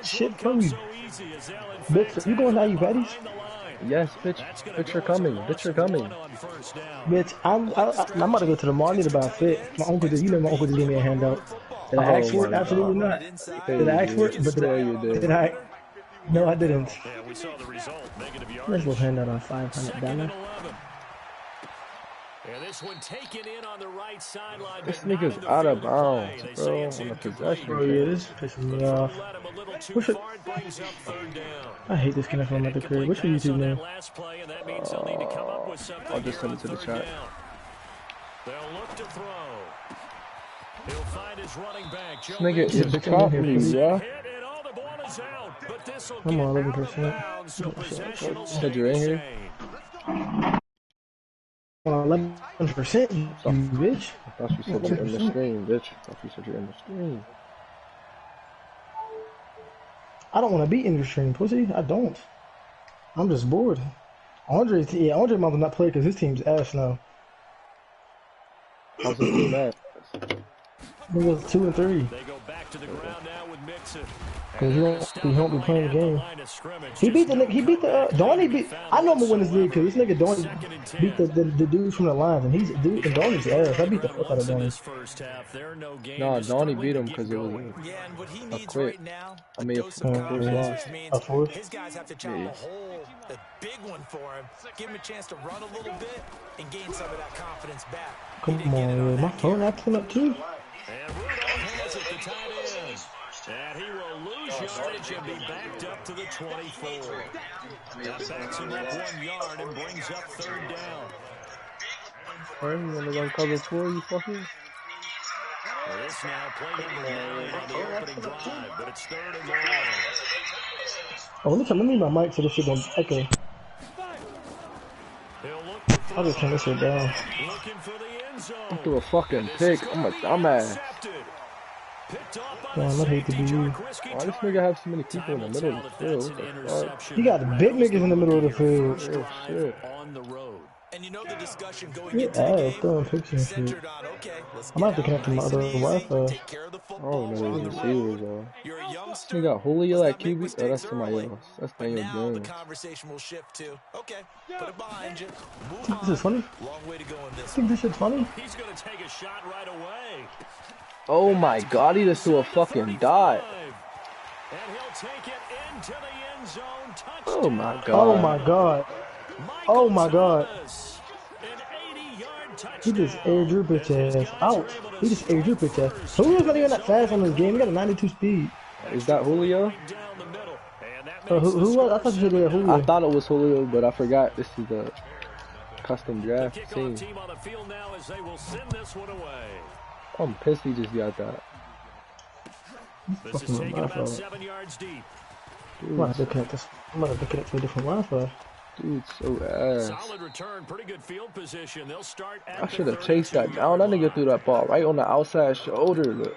shit from you. Bitch, you going to you Betty's? Yes, bitch. Bitch, you're coming. Bitch, you're coming. Bitch, I'm about to go to the mall. I need to buy a fit. My uncle did. You know my uncle just gave me a handout. Did I ask Oh for it? my Absolutely god. not. Yeah, Did you I ask for did. it? But Yeah, you did did. I? No, I didn't. Yeah, we saw the result. Negative Let's go yardage. handout on $500. And this one taken in on the right sideline, This but not nigga's in the out field of of play. bounds, They say bro, it's on the incomplete. possession Bro, yeah, play. this pisses me The throw off. led him a little too far. It brings up third down. I hate this kind of An film at the crib. incomplete What's your pass YouTube on that name? last play, and that means they'll need to come up with I'll something just here send on it to the third chat. down. They'll look to throw. He'll find his running back, This Joe nigga Mixon. is chopping me, bro. I'm on 11%. Possession You said you're in here? On 11%, you bitch. I thought you said you're in the stream, bitch. I thought you said you're in the stream. I don't want to be in your stream, pussy. I don't. I'm just bored. Andre might not play because his team's ass now. How's his team at? He was 2 and 3. They go back to the ground now with Mixon. Cause he won't be playing the game. He beat the Donnie beat. I know I'm gonna win this league because this nigga Donnie beat the dude from the Lions, and Donnie's ass. I beat the fuck out of Donnie. Nah, Donnie beat him because it was a quit. I mean, A fourth. His guys have to chop a hole, a big one for him, give him a chance to run a little bit and gain some of that confidence back. Come on, my phone acting up too. And Rudolph has it to tight end. And he will lose yardage and be backed up to the 24. That backs him up 1 yard and brings up third down. Alright, you wanna run cover 4, you fuckers? Well, this now play number 9 on the opening drive, but it's third and long. Oh, let me my mic so this shit don't echo. I'll just turn this shit down. Looking for the end zone. I threw a fucking pick. I'm a dumbass. Man, I hate to be you. Why this nigga have so many people in the middle of the field? What the fuck? You got big niggas in the middle of the field. Oh shit. On the road. And you know the discussion going into the game throwing pictures and shit. on, okay, I might have to connect to my other Wi-Fi. take care of the I football. don't know these receivers, though. You're a youngster. We got Julio at QB. Mistakes Oh, that's somebody early, else. That's but Daniel now the Jones. conversation will shift to, okay, put it behind you. Move Think this is funny? Long way to go in this. Think this shit's funny? He's going to take a shot right away. Oh my god, he just threw a fucking dot. And he'll take it into the end zone. Touchdown. Oh my god. Oh my god. Oh my god. He just air drew bitch ass out. He just air drew bitch ass. Julio's not even that fast on this game. He got a 92 speed. Is that Julio? Who was? I thought you said that Julio. I thought it was Julio, but I forgot this is a custom draft team. I'm pissed he just got that. This is taken about 7 yards deep. I'm about to connect to a different Wi-Fi. Dude, so ass. Solid return, pretty good field position. They'll start at I should have chased that down. That nigga threw that ball right on the outside shoulder. Look.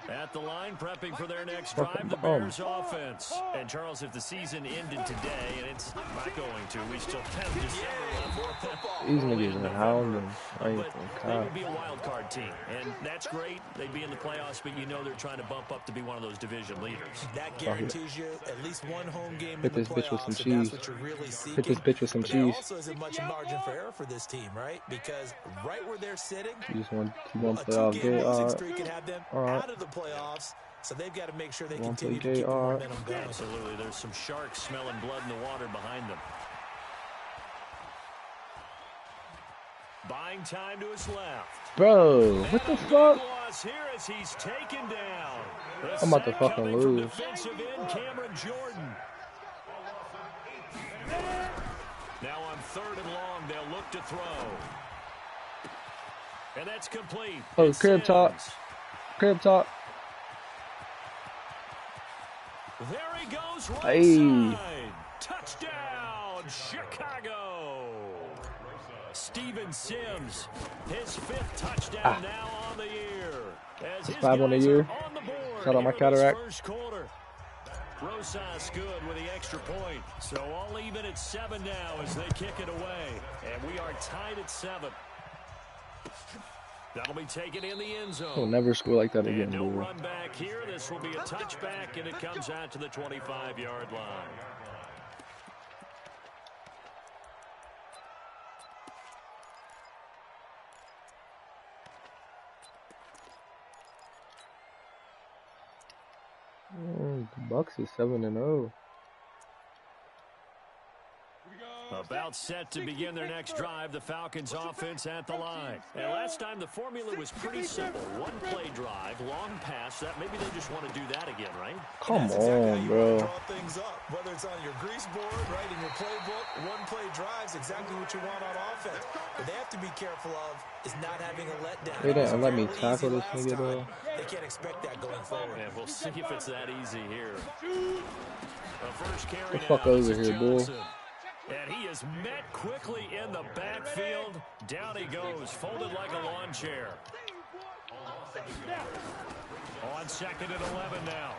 At the line, prepping for their next drive, the Bears offense. And Charles, if the season ended today, and it's not going to, we still have December left. These niggas are hounding. I ain't they would be a wild card team, and that's great. They'd be in the playoffs, but you know they're trying to bump up to be one of those division leaders. That guarantees you at least one home game Hit in this the bitch with some playoffs, and cheese. that's what you're really seeking. Hit this bitch with some But there cheese. also isn't much margin for error for this team, right? Because right where they're sitting, You just want a playoff two-game game. losing streak could have them Alright. out of the playoffs. So they've got to make sure they One continue for to keep the JR. momentum going. Absolutely. There's some sharks smelling blood in the water behind them. Buying time to his left. Bro, what the fuck? Here as he's taken down. I'm about to fucking lose. Defensive end, Cameron Jordan. Now on third and long, they'll look to throw. And that's complete. Oh, crib top. Crib top. There he goes, right Hey. side. Touchdown, Chicago. Steven Sims, his 5th touchdown now on the year. As his 5 on the guys year. are on the board Shout out my here in this cataract. first quarter. Rosas good with the extra point. So all even at 7 now as they kick it away. And we are tied at 7. That'll be taken in the end zone. He'll never score like that again, no bro. Run back here. This will be a touchback, and it comes out to the 25-yard line. The Bucks is 7-0. About set to begin their next drive, the Falcons offense at the line. And last time the formula was pretty simple. One play drive, long pass. That maybe they just want to do that again, right? Come on, bro. Draw things up. Whether it's on your grease board, right, in your playbook, one play drives exactly what you want on offense. What they have to be careful of is not having a letdown. They didn't let me tackle this nigga, though. They can't expect that going forward. And we'll see if it's that easy here. The first carry Get the fuck over here, bull. And he is met quickly in the backfield. Down he goes, folded like a lawn chair. On 2nd and 11 now.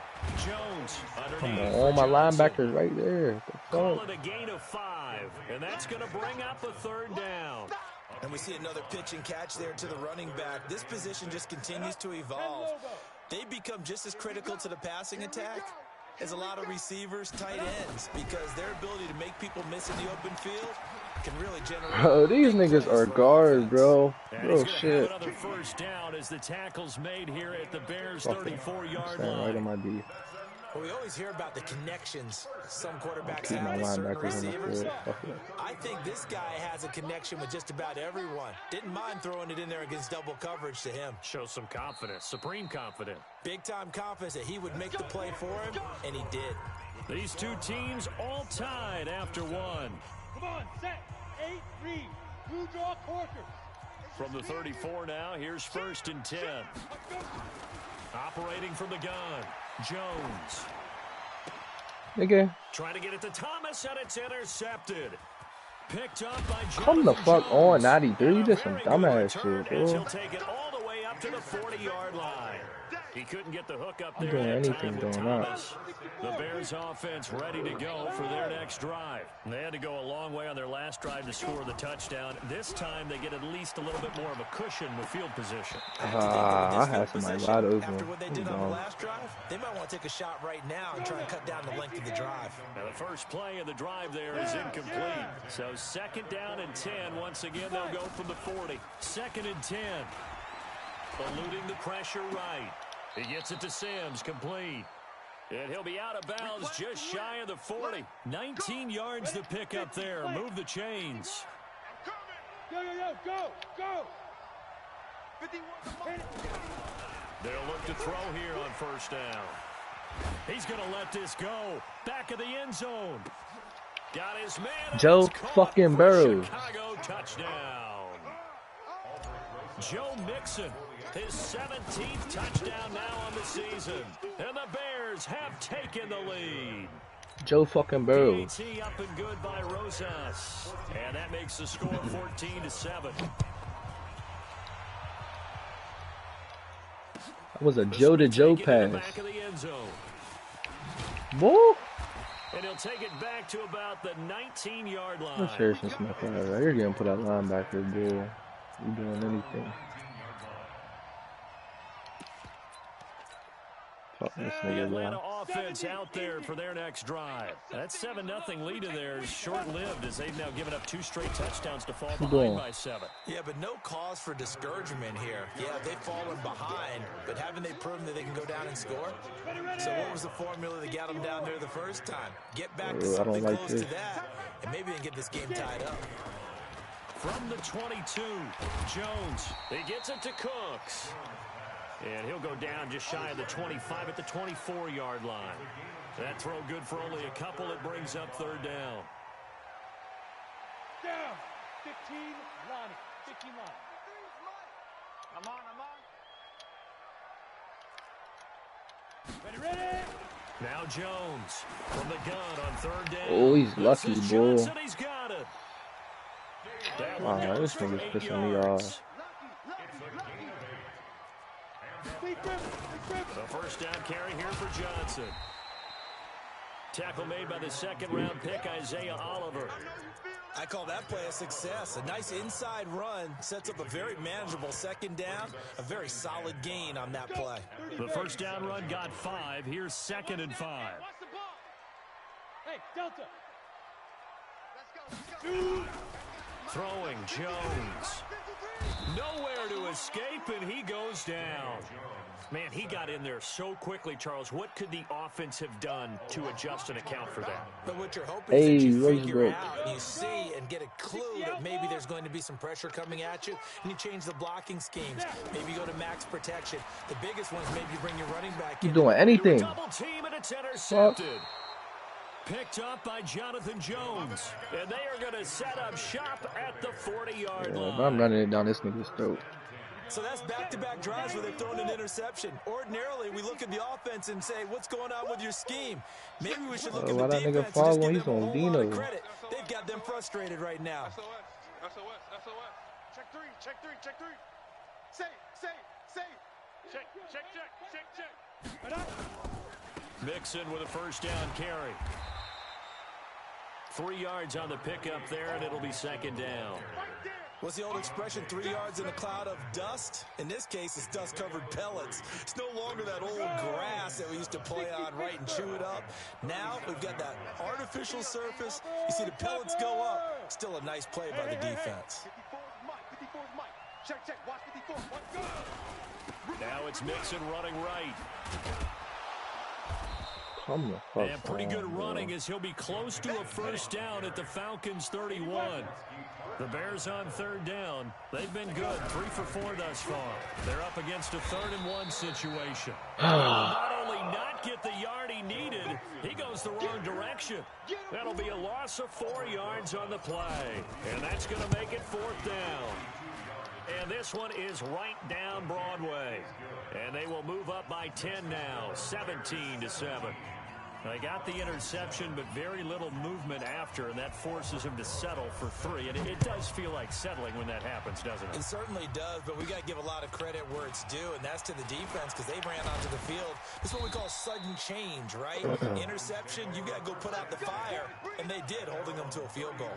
Jones underneath. Come on, my linebacker's right there. Call it a gain of 5. And that's going to bring up a 3rd down. And we see another pitch and catch there to the running back. This position just continues to evolve. They become just as critical to the passing attack as a lot of receivers, tight ends, because their ability to make people miss in the open field can really generate. Bro, these niggas are guards, bro. Bro, shit. Another first down as the tackle's made here at the Bears' 34-yard line. Right on my D. Well, we always hear about the connections some quarterbacks have with certain receivers. I think this guy has a connection with just about everyone. Didn't mind throwing it in there against double coverage to him. Shows some confidence, supreme confidence. Big-time confidence that he would make the play for him, and he did. These two teams all tied after one. Come on, set, 8, read, blue draw quarters. From the 34 now, here's 1st and 10. Operating from the gun, Jones. Nigga. Trying to get it to Thomas, and it's intercepted. Picked up by Jones. Come the fuck on, 93. You did some dumbass shit, bro. He'll take it all the way up to the 40-yard line. He couldn't get the hook up there. Doing anything with going on. Thomas. The Bears offense ready to go for their next drive. They had to go a long way on their last drive to score the touchdown. This time they get at least a little bit more of a cushion with field position. I had somebody wide open. After what they did on the last drive, they might want to take a shot right now and try and cut down the length of the drive. Now the first play of the drive there is incomplete. So 2nd down and 10. Once again, they'll go from the 40. 2nd and 10. Eluding the pressure right. He gets it to Sims, complete. And he'll be out of bounds just shy of the 40. 19 yards to pick up there. Move the chains. Go, go, go, go. They'll look to throw here on 1st down. He's going to let this go. Back of the end zone. Got his man. Joe fucking Burrow. Chicago touchdown. Joe Mixon. His 17th touchdown now on the season. And the Bears have taken the lead. Joe fucking Burrow. G.O.A.T up and good by Rosas. And that makes the score 14-7. That was a Joe to Joe pass. Back of the end zone. Woo! And he'll take it back to about the 19-yard line. That's Harrison Smith. You're going to put that linebacker, dude. You doing anything. The Atlanta offense out there for their next drive. That 7-0 lead of theirs is short-lived as they've now given up 2 straight touchdowns to fall behind by 7. Yeah, but no cause for discouragement here. Yeah, they've fallen behind, but haven't they proven that they can go down and score? So what was the formula that got them down there the first time? Get back to something close to that, and maybe they can get this game tied up. From the 22, Jones. He gets it to Cooks. And he'll go down just shy of the 25 at the 24-yard line. That throw good for only a couple. It brings up 3rd down. Down. 15, Lonnie. 15 line. I'm on. Ready. Now Jones from the gun on 3rd down. Oh, he's lucky, bro. He's got it. Wow, this nigga's pissing me off. The first down carry here for Johnson. Tackle made by the second-round pick, Isaiah Oliver. I call that play a success. A nice inside run sets up a very manageable second down. A very solid gain on that play. The first down run got 5. Here's 2nd and 5. Hey, Delta. Throwing Jones. Nowhere to escape, and he goes down. Man, he got in there so quickly, Charles. What could the offense have done to adjust and account for that? But what you're hoping is that you figure out, and you see and get a clue that maybe there's going to be some pressure coming at you, and you change the blocking schemes. Maybe you go to max protection. The biggest ones, maybe you bring your running back in. Doing anything. Double team, and it's intercepted. Picked up by Jonathan Jones. And they are going to set up shop at the 40-yard line. I'm running it down this nigga's throat. So that's back-to-back drives where they've thrown an interception. Ordinarily, we look at the offense and say, what's going on with your scheme? Maybe we should look at the defense and just give them a whole lot of credit. They've got them frustrated right now. SOS. Check three. Say. Check. Mixon with a first down carry. 3 yards on the pickup there, and it'll be 2nd down. What's the old expression, 3 yards in a cloud of dust? In this case, it's dust-covered pellets. It's no longer that old grass that we used to play on, right, and chew it up. Now we've got that artificial surface. You see the pellets go up. Still a nice play by the defense. 54's Mike. Check. Watch 54. Let's go. Now it's Mixon running right. And pretty good running as he'll be close to a first down at the Falcons' 31. The Bears on 3rd down. They've been good, 3 for 4 thus far. They're up against a 3rd and 1 situation. Not only not get the yard he needed, he goes the wrong direction. That'll be a loss of 4 yards on the play. And that's going to make it 4th down. And this one is right down Broadway. And they will move up by 10 now, 17-7. They got the interception, but very little movement after, and that forces him to settle for 3. And it does feel like settling when that happens, doesn't it? It certainly does, but we got to give a lot of credit where it's due, and that's to the defense because they ran onto the field. This is what we call sudden change, right? Interception, you got to go put out the fire, and they did, holding them to a field goal.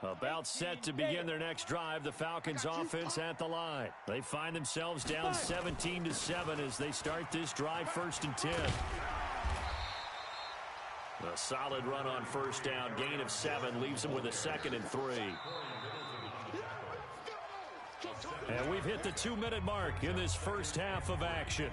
About set to begin their next drive, the Falcons offense at the line. They find themselves down 17-7 as they start this drive 1st and 10. A solid run on first down, gain of 7, leaves them with a 2nd and 3. And we've hit the 2-minute mark in this first half of action.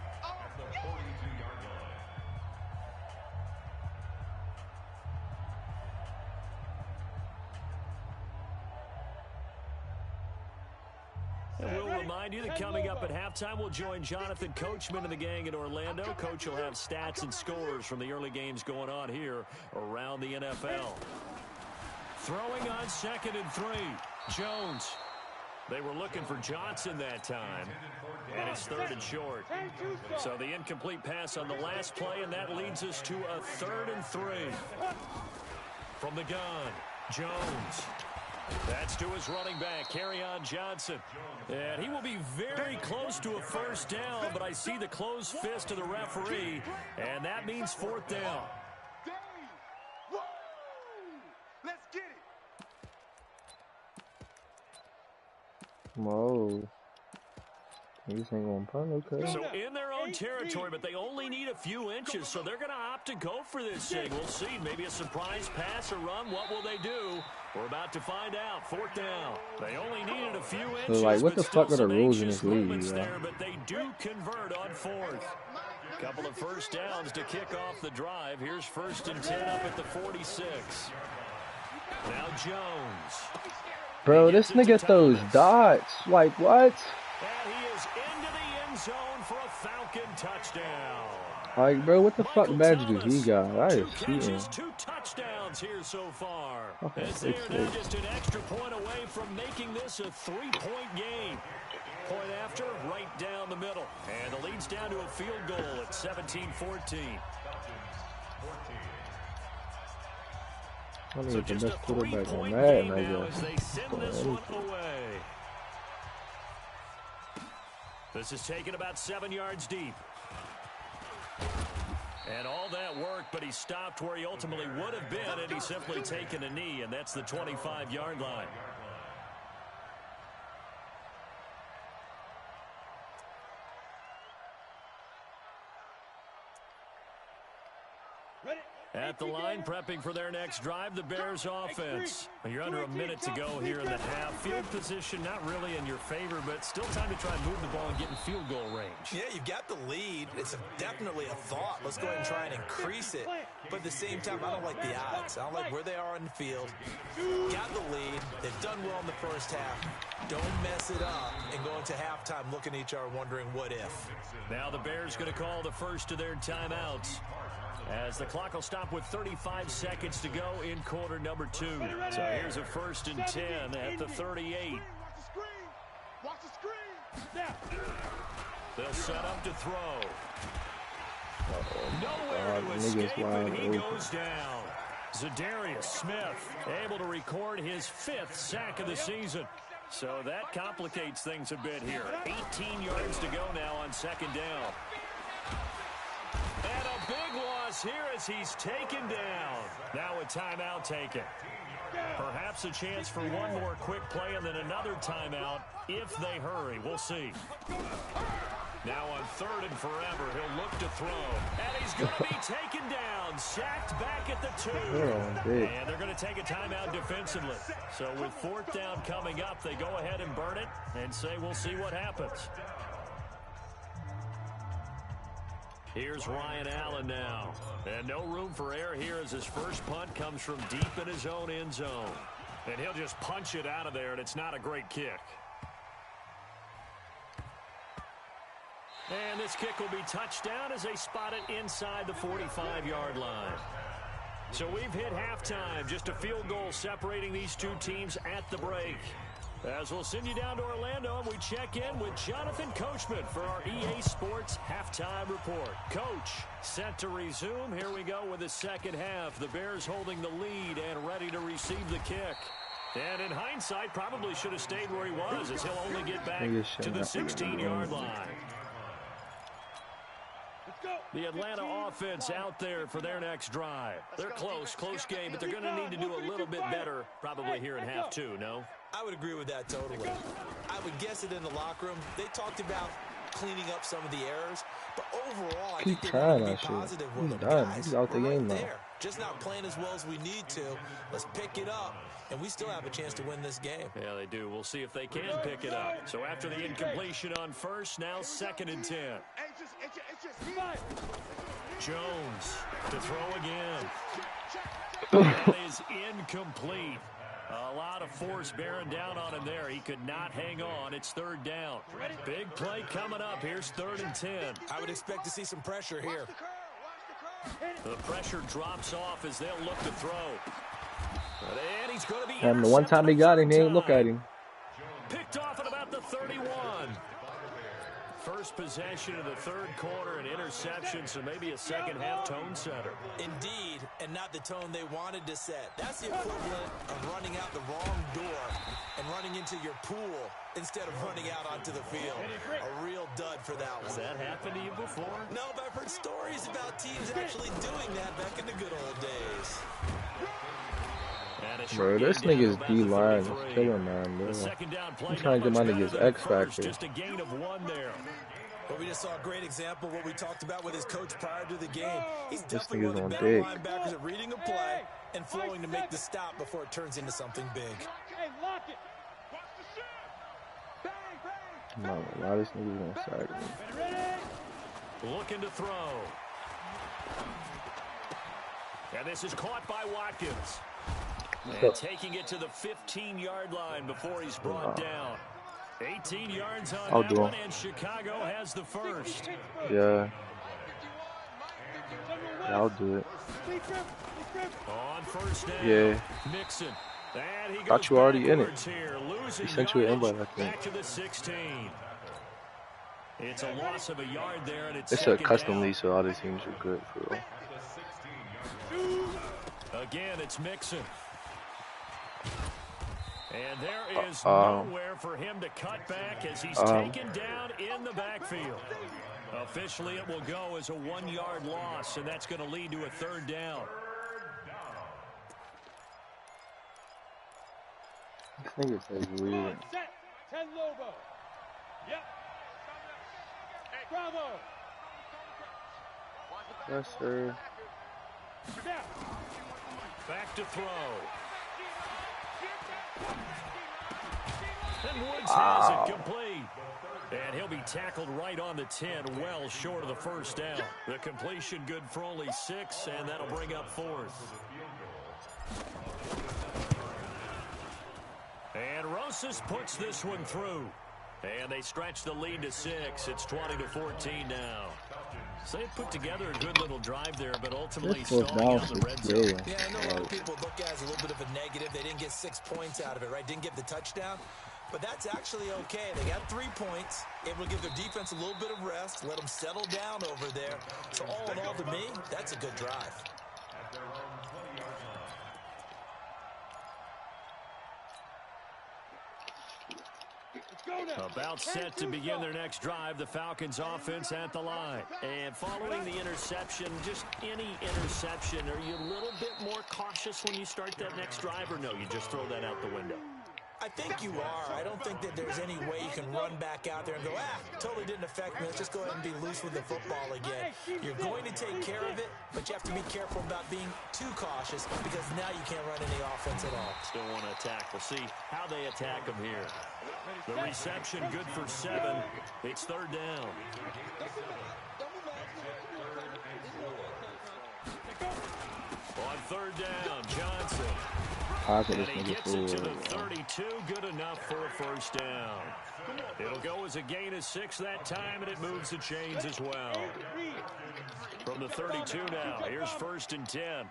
Remind you that coming up at halftime, we'll join Jonathan Coachman and the gang in Orlando. Coach will have stats and scores from the early games going on here around the NFL. Throwing on 2nd and 3. Jones. They were looking for Johnson that time, and it's 3rd and short. So the incomplete pass on the last play, and that leads us to a 3rd and 3. From the gun, Jones. That's to his running back, Kerryon Johnson. And he will be very close to a first down, but I see the closed fist of the referee, and that means 4th down. Let's get it. Whoa. He's ain't going to punt, okay. So in their own territory, but they only need a few inches, so they're going to opt to go for this thing. We'll see. Maybe a surprise pass or run. What will they do? We're about to find out. 4th down. They only needed a few inches. So, like, what the fuck are the rules in this league? There, but they do convert on 4th. Couple of first downs to kick off the drive. Here's 1st and 10 up at the 46. Now Jones. Bro, this nigga throws dots. Like, what? And he is into the end zone for a Falcon touchdown. Like, bro, what the fuck Michael badge do he Thomas, got? That 2 is cheating. catches, 2 touchdowns here so far. Okay, As they are now just an extra point away from making this a 3-point game. Point after, right down the middle. And the lead's down to a field goal at 17-14. So just a 3-point game now as they send this one away. This is taken about 7 yards deep. And all that work, but he stopped where he ultimately would have been, and he's simply taken a knee, and that's the 25-yard line. At the line, prepping for their next drive, the Bears offense. You're under a minute to go here in the half. Field position not really in your favor, but still time to try and move the ball and get in field goal range. Yeah, you've got the lead. It's definitely a thought. Let's go ahead and try and increase it. But at the same time, I don't like the odds. I don't like where they are on the field. Got the lead. They've done well in the first half. Don't mess it up and go into halftime looking at each other wondering what if. Now the Bears going to call the first of their timeouts, as the clock will stop with 35 seconds to go in quarter number 2. So here's a 1st and 10 at the 38. Watch the screen. They'll set up to throw. Nowhere to escape, and he goes down. Zadarius Smith able to record his 5th sack of the season. So that complicates things a bit here. 18 yards to go now on 2nd down. And a big loss here as he's taken down. Now a timeout taken. Perhaps a chance for one more quick play and then another timeout if they hurry. We'll see. Now on 3rd and forever, he'll look to throw. And he's going to be taken down. Sacked back at the 2. And they're going to take a timeout defensively. So with 4th down coming up, they go ahead and burn it and say we'll see what happens. Here's Ryan Allen now. And no room for error here as his first punt comes from deep in his own end zone. And he'll just punch it out of there, and it's not a great kick. And this kick will be touchdown as they spot it inside the 45-yard line. So we've hit halftime. Just a field goal separating these two teams at the break. As we'll send you down to Orlando, and we check in with Jonathan Coachman for our EA Sports Halftime Report. Coach, set to resume. Here we go with the second half. The Bears holding the lead and ready to receive the kick. And in hindsight, probably should have stayed where he was, as he'll only get back to the 16-yard line. The Atlanta offense out there for their next drive. They're close game, but they're going to need to do a little bit better probably here in half 2, no? I would agree with that totally. I would guess it in the locker room. They talked about cleaning up some of the errors, but overall, I think they want to be positive with them. Guys, he's out the game now. Just not playing as well as we need to. Let's pick it up, and we still have a chance to win this game. Yeah, they do. We'll see if they can pick it up. So after the incompletion on 1st, now 2nd and 10. Jones to throw again. That is incomplete. A lot of force bearing down on him there. He could not hang on. It's 3rd down. Big play coming up. Here's 3rd and 10. I would expect to see some pressure here. The pressure drops off as they'll look to throw. And he's going to be the one time he got him, he ain't look at him. Picked off at about the 31. First possession of the 3rd quarter, an interception, so maybe a second half tone setter. Indeed, and not the tone they wanted to set. That's the equivalent of running out the wrong door and running into your pool instead of running out onto the field. A real dud for that one. Has that happened to you before? No, but I've heard stories about teams actually doing that back in the good old days. Bro, this nigga's D-line is killing, man, bro. I'm trying to get my niggas X Factor. Just a gain of 1 there. But we just saw a great example of what we talked about with his coach prior to the game. He's This definitely one nigga's of the on better dick. linebackers at reading a play and flowing to make the stop before it turns into something big. I'm not gonna lie, this nigga's gonna sack me. Looking to throw. And this is caught by Watkins. And taking it to the 15-yard line before he's brought down. 18 yards on that one, and Chicago has the first. Yeah. Yeah, I'll do it. On first down, Yeah. Mixon. And he Thought goes you already in it. here, He sent you an invite, I think. back to the 16. It's a loss of a yard there, and It's a custom league, so all these teams are good for real. Again, it's Mixon. And there is nowhere for him to cut back as he's taken down in the backfield. Officially, it will go as a 1-yard loss, and that's going to lead to a 3rd down. This nigga says weird. 10 Lobo. Yep. Bravo. Yes, sir. Back to throw. And Woods has it complete. And he'll be tackled right on the 10, well short of the 1st down. The completion good for only 6, and that'll bring up 4th. And Rosas puts this one through. And they stretch the lead to 6. It's 20-14 now. So they put together a good little drive there, but ultimately stalling out the red zone. Yeah, I know a lot of people look at it as a little bit of a negative. They didn't get 6 points out of it, right? Didn't get the touchdown. But that's actually okay. They got 3 points. It will give their defense a little bit of rest, let them settle down over there. So all in all, to me, that's a good drive. About set to begin their next drive, the Falcons offense at the line. And following the interception, just any interception, are you a little bit more cautious when you start that next drive, or no, you just throw that out the window? I think you are. I don't think that there's any way you can run back out there and go, totally didn't affect me. Let's just go ahead and be loose with the football again. You're going to take care of it, but you have to be careful about being too cautious because now you can't run any offense at all. Still want to attack. We'll see how they attack them here. The reception good for 7. It's 3rd down. On 3rd down, Johnson. And he gets it to the 32, good enough for a 1st down. It'll go as a gain of 6 that time, and it moves the chains as well. From the 32 now, here's 1st and 10.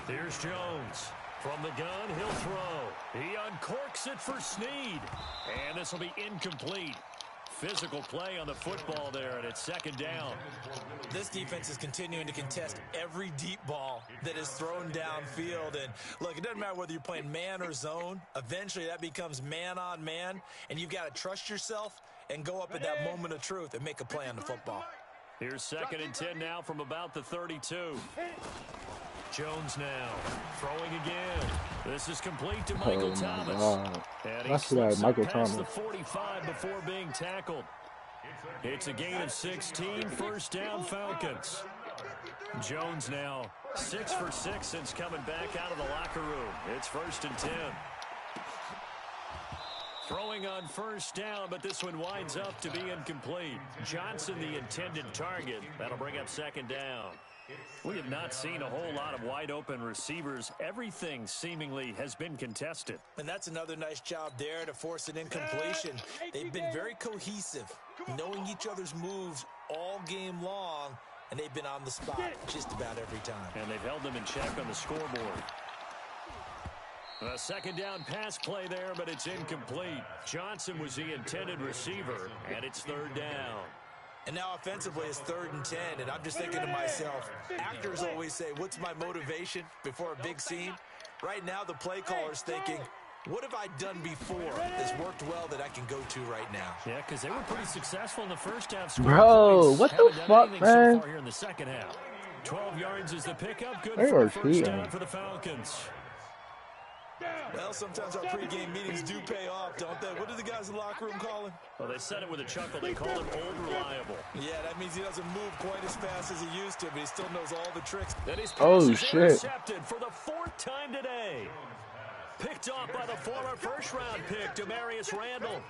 Here's Jones. From the gun, he'll throw. He uncorks it for Snead. And this will be incomplete. Physical play on the football there, and it's 2nd down. This defense is continuing to contest every deep ball that is thrown downfield. And look, it doesn't matter whether you're playing man or zone. Eventually, that becomes man on man, and you've got to trust yourself and go up at that moment of truth and make a play on the football. Here's 2nd and 10 now from about the 32. Jones now throwing again. This is complete to Michael Thomas. And he slips past the 45 before being tackled. It's a gain of 16, 1st down Falcons. Jones now 6 for 6 since coming back out of the locker room. It's 1st and 10. Throwing on 1st down, but this one winds up to be incomplete. Johnson the intended target. That'll bring up 2nd down. We have not seen a whole lot of wide-open receivers. Everything seemingly has been contested. And that's another nice job there to force an incompletion. They've been very cohesive, knowing each other's moves all game long, and they've been on the spot just about every time. And they've held them in check on the scoreboard. A 2nd down pass play there, but it's incomplete. Johnson was the intended receiver, and it's 3rd down. And now offensively it's 3rd and 10, and I'm just thinking to myself, actors always say, what's my motivation before a big scene? Right now the play caller's thinking, what have I done before that's worked well that I can go to right now? Yeah, because they were pretty successful in the 1st half. Bro, what the fuck, man? So far here in the 2nd half. 12 yards is the pickup. Good for the 1st down for the Falcons. Well, sometimes our pregame meetings do pay off, don't they? What do the guys in the locker room call him? Well, they said it with a chuckle. They call him Old Reliable. Yeah, that means he doesn't move quite as fast as he used to, but he still knows all the tricks. That his pass is intercepted for the 4th time today. Picked off by the former 1st-round pick, Demarius Randall.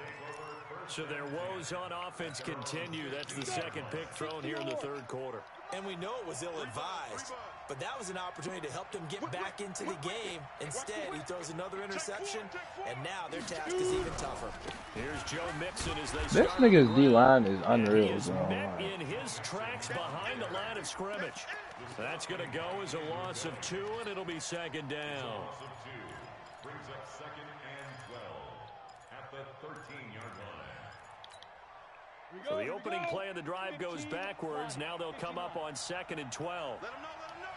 So their woes on offense continue. That's the 2nd pick thrown here in the 3rd quarter. And we know it was ill-advised. but that was an opportunity to help them get back into the game. Instead, he throws another interception, and now their task is even tougher. Here's Joe Mixon as they This nigga's D-line is unreal. He is met in his tracks behind the line of scrimmage. That's going to go as a loss of 2, and it'll be second down. Brings up second and 12 at the 13-yard line. So the opening play of the drive goes backwards. Now they'll come up on second and 12. Let them know, let them know.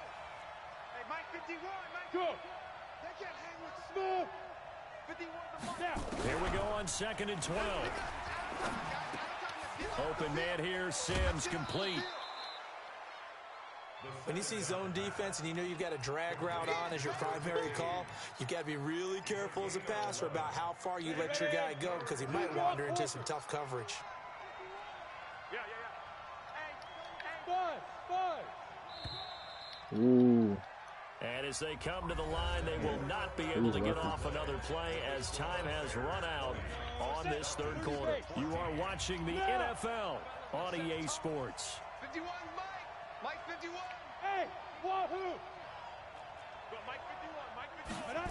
Hey, Mike 51, Mike. Go. They can't hang with Smooth. 51 Here we go on second and 12. Open man here, Sims complete. When you see zone defense and you know you've got a drag route on as your primary call, you've got to be really careful as a passer about how far you let your guy go because he might wander into some tough coverage. Ooh. And as they come to the line, they will not be able to get off another play as time has run out on this third quarter. You are watching the NFL on EA Sports. 51, Mike 51. Hey, wahoo! Go, Mike 51, Mike 51.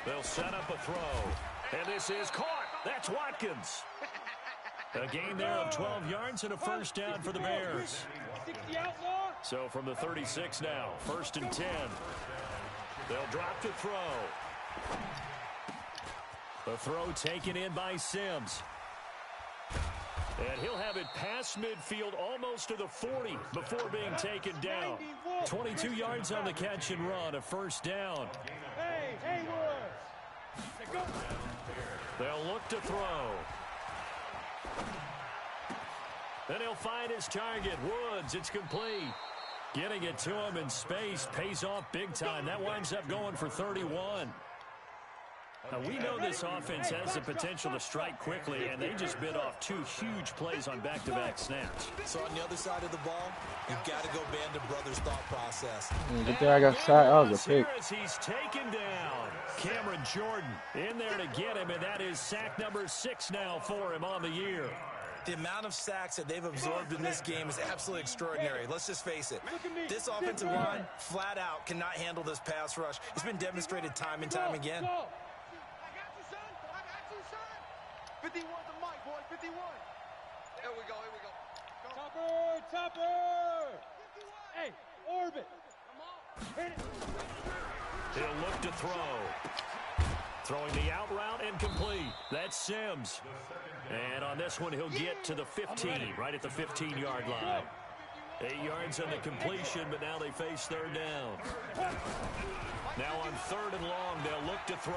They'll set up a throw. And this is caught. That's Watkins. A gain there of 12 yards and a first down for the Bears. So from the 36 now, first and 10. They'll drop to throw. The throw taken in by Sims. And he'll have it past midfield almost to the 40 before being taken down. 22 yards on the catch and run, a first down. They'll look to throw. Then he'll find his target, Woods. It's complete. Getting it to him in space pays off big time. That winds up going for 31. Now, we know this offense has the potential to strike quickly, and they just bit off 2 huge plays on back-to-back snaps. So on the other side of the ball, you've got to go Band of Brothers thought process. Good thing I got shot. That was a pick. He's taken down. Cameron Jordan in there to get him, and that is sack number 6 now for him on the year. The amount of sacks that they've absorbed in this game is absolutely extraordinary. Let's just face it. This offensive line, flat out, cannot handle this pass rush. It's been demonstrated time and time again. 51 to Mike, boy, 51. Here we go. Topper. Hey, orbit. Come on. Hit it. He'll look to throw. Throwing the out route and complete. That's Sims. And on this one, he'll get to the 15, right at the 15-yard line. 8 yards on the completion, but now they face third down. Now on third and long, they'll look to throw.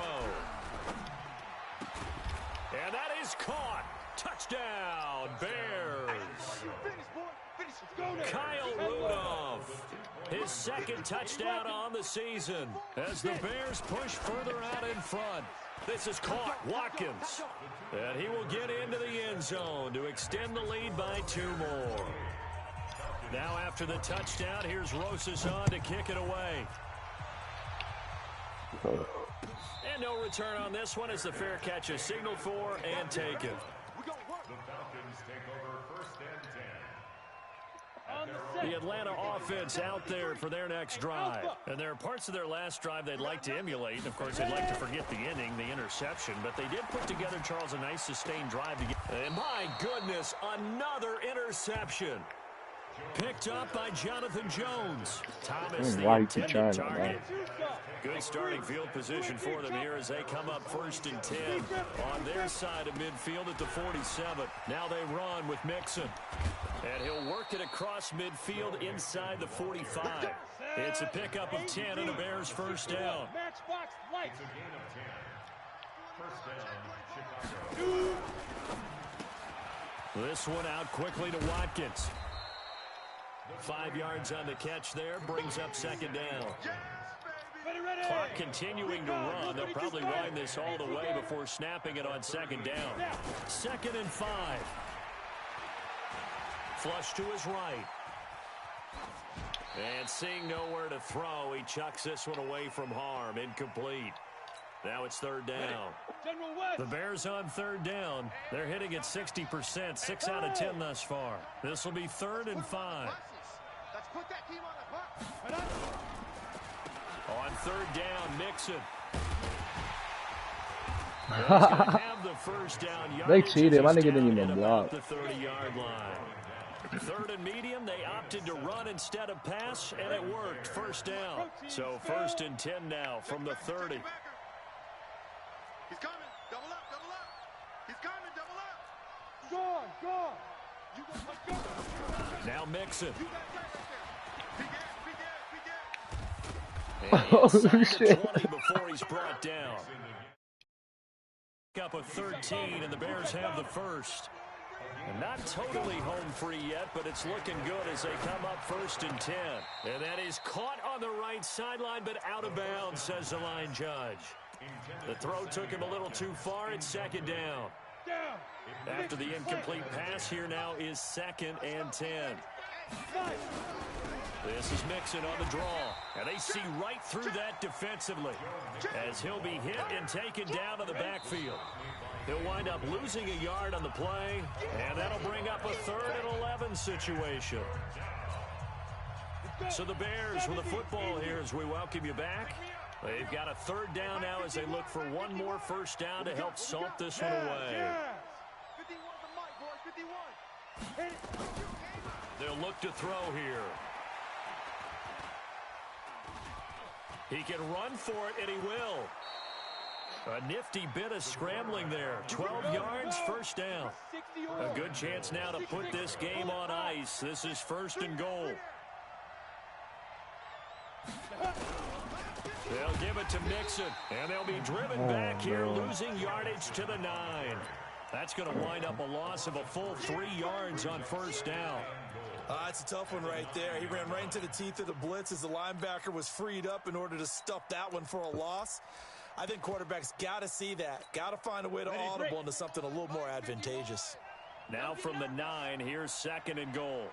And that is caught. Touchdown, Bears. Kyle Rudolph, his second touchdown on the season as the Bears push further out in front. This is caught. Watkins. And he will get into the end zone to extend the lead by 2 more. Now after the touchdown, here's Rosas on to kick it away. And no return on this one as the fair catch is signaled for and taken. The Falcons take over first and 10. The Atlanta offense out there for their next drive. And there are parts of their last drive they'd like to emulate. And, of course, they'd like to forget the ending, the interception. But they did put together, Charles, a nice sustained drive. And, my goodness, another interception. Picked up by Jonathan Jones. Thomas, the intended target. Good starting field position for them here as they come up first and 10 on their side of midfield at the 47. Now they run with Mixon. And he'll work it across midfield inside the 45. It's a pickup of 10 and a Bears first down. It's a gain of 10. First down, Chicago. This one out quickly to Watkins. 5 yards on the catch there, brings up second down. Clock continuing to run. They'll probably wind this all the way before snapping it on second down. 2nd and 5. Flush to his right. And seeing nowhere to throw, he chucks this one away from harm. Incomplete. Now it's third down. The Bears on third down. They're hitting at 60%, 6 out of 10 thus far. This will be 3rd and 5. Put that team on the hook. On third down, Mixon. He's gonna have the first down. They cheated. My nigga didn't even about block. the 30-yard line. Third and medium, they opted to run instead of pass, and it worked. First down. So 1st and 10 now from the 30. He's coming. Double up, double up. He's coming, double up. Gone, gone. You go, let's go. Now Mixon. You got that right there. Big ass, big ass, big ass. Oh, And he's shit. 20 before he's brought down. Up a 13, and the Bears have the first. And not totally home free yet, but it's looking good as they come up 1st and 10. And that is caught on the right sideline, but out of bounds, says the line judge. The throw took him a little too far. It's 2nd down. After the incomplete pass, here now is 2nd and 10. This is Mixon on the draw, and they see right through that defensively as he'll be hit and taken down to the backfield. He'll wind up losing a yard on the play, and that'll bring up a 3rd and 11 situation. So the Bears with the football here as we welcome you back. They've got a 3rd down now as they look for one more first down to help salt this one away. 51. They'll look to throw here. He can run for it, and he will. A nifty bit of scrambling there. 12 yards, first down. A good chance now to put this game on ice. This is 1st and goal. They'll give it to Mixon, and they'll be driven back here, losing yardage to the 9. That's going to wind up a loss of a full 3 yards on first down. It's a tough one right there. He ran right into the teeth of the blitz as the linebacker was freed up in order to stuff that one for a loss. I think quarterbacks got to see that. Got to find a way to audible into something a little more advantageous. Now from the 9, here's 2nd and goal.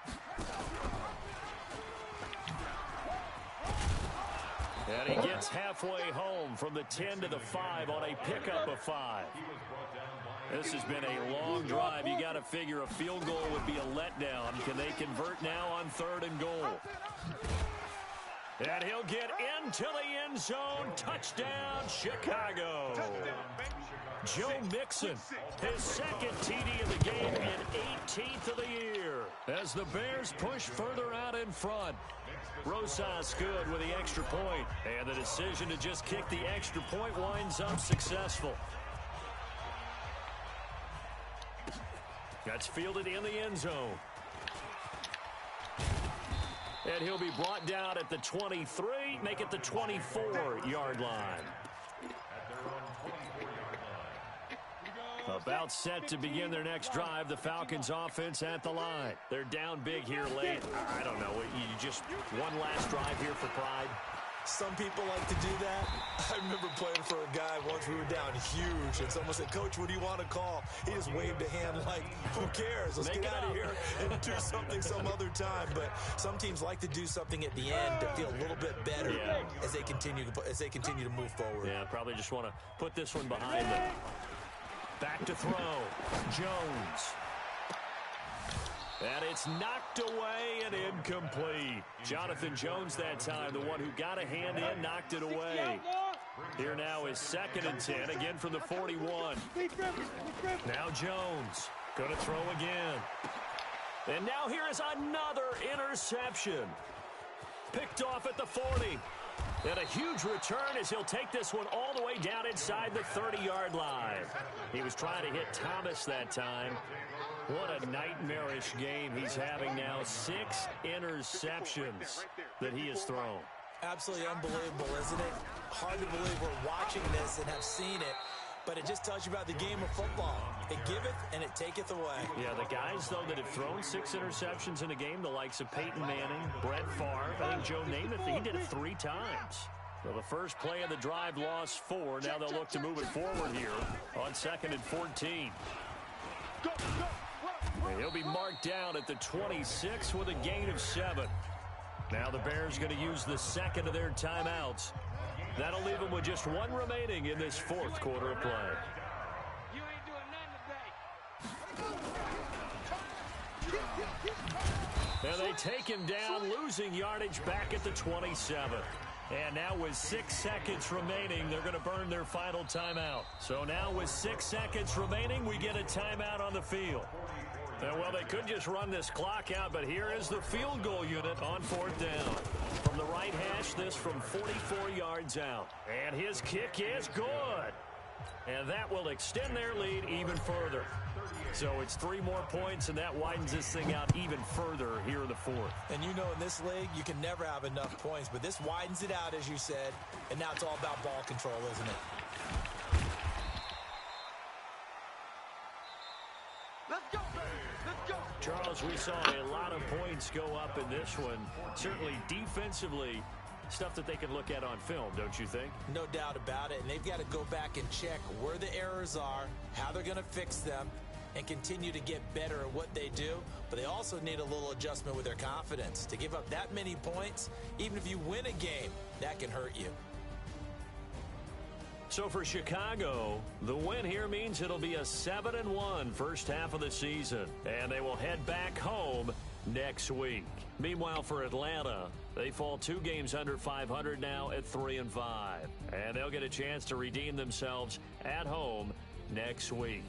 And he gets halfway home from the 10 to the 5 on a pickup of 5. This has been a long drive. You got to figure a field goal would be a letdown. Can they convert now on 3rd and goal? And he'll get into the end zone. Touchdown, Chicago. Joe Mixon, his 2nd TD of the game and 18th of the year. As the Bears push further out in front. Rosas good with the extra point. And the decision to just kick the extra point winds up successful. That's fielded in the end zone. And he'll be brought down at the 23, make it the 24-yard line. About set to begin their next drive, the Falcons offense at the line. They're down big here late. I don't know, you just one last drive here for pride. Some people like to do that. I remember playing for a guy once. We were down huge, and someone said, "Coach, what do you want to call?" He just waved a hand like, "Who cares? Let's get out of here and do something some other time." But some teams like to do something at the end to feel a little bit better as they continue to move forward. Yeah, probably just want to put this one behind them. Back to throw, Jones. And it's knocked away and incomplete. Jonathan Jones that time, the one who got a hand in, knocked it away. Here now is 2nd and 10, again from the 41. Now Jones, going to throw again. And now here is another interception. Picked off at the 40. And a huge return as he'll take this one all the way down inside the 30-yard line. He was trying to hit Thomas that time. What a nightmarish game he's having now. 6 interceptions that he has thrown. Absolutely unbelievable, isn't it? Hard to believe we're watching this and have seen it. But it just tells you about the game of football. It giveth and it taketh away. Yeah, the guys, though, that have thrown 6 interceptions in a game, the likes of Peyton Manning, Brett Favre, I think Joe Namath, he did it 3 times. So the first play of the drive lost 4. Now they'll look to move it forward here on 2nd and 14. And he'll be marked down at the 26 with a gain of 7. Now the Bears going to use the 2nd of their timeouts. That'll leave them with just 1 remaining in this 4th quarter of play. You ain't doing nothing today. And they take him down, losing yardage back at the 27. And now with 6 seconds remaining, they're going to burn their final timeout. So now with 6 seconds remaining, we get a timeout on the field. And, well, they could just run this clock out, but here is the field goal unit on 4th down. From the right hash, this from 44 yards out. And his kick is good. And that will extend their lead even further. So it's 3 more points, and that widens this thing out even further here in the 4th. And you know in this league, you can never have enough points, but this widens it out, as you said, and now it's all about ball control, isn't it? Let's go, baby. Let's go. Charles, we saw a lot of points go up in this one. Certainly defensively, stuff that they can look at on film, don't you think? No doubt about it, and they've got to go back and check where the errors are, how they're going to fix them, and continue to get better at what they do. But they also need a little adjustment with their confidence. To give up that many points, even if you win a game, that can hurt you. So for Chicago, the win here means it'll be a 7-1 first half of the season, and they will head back home next week. Meanwhile, for Atlanta, they fall 2 games under 500 now at 3-5, and they'll get a chance to redeem themselves at home next week.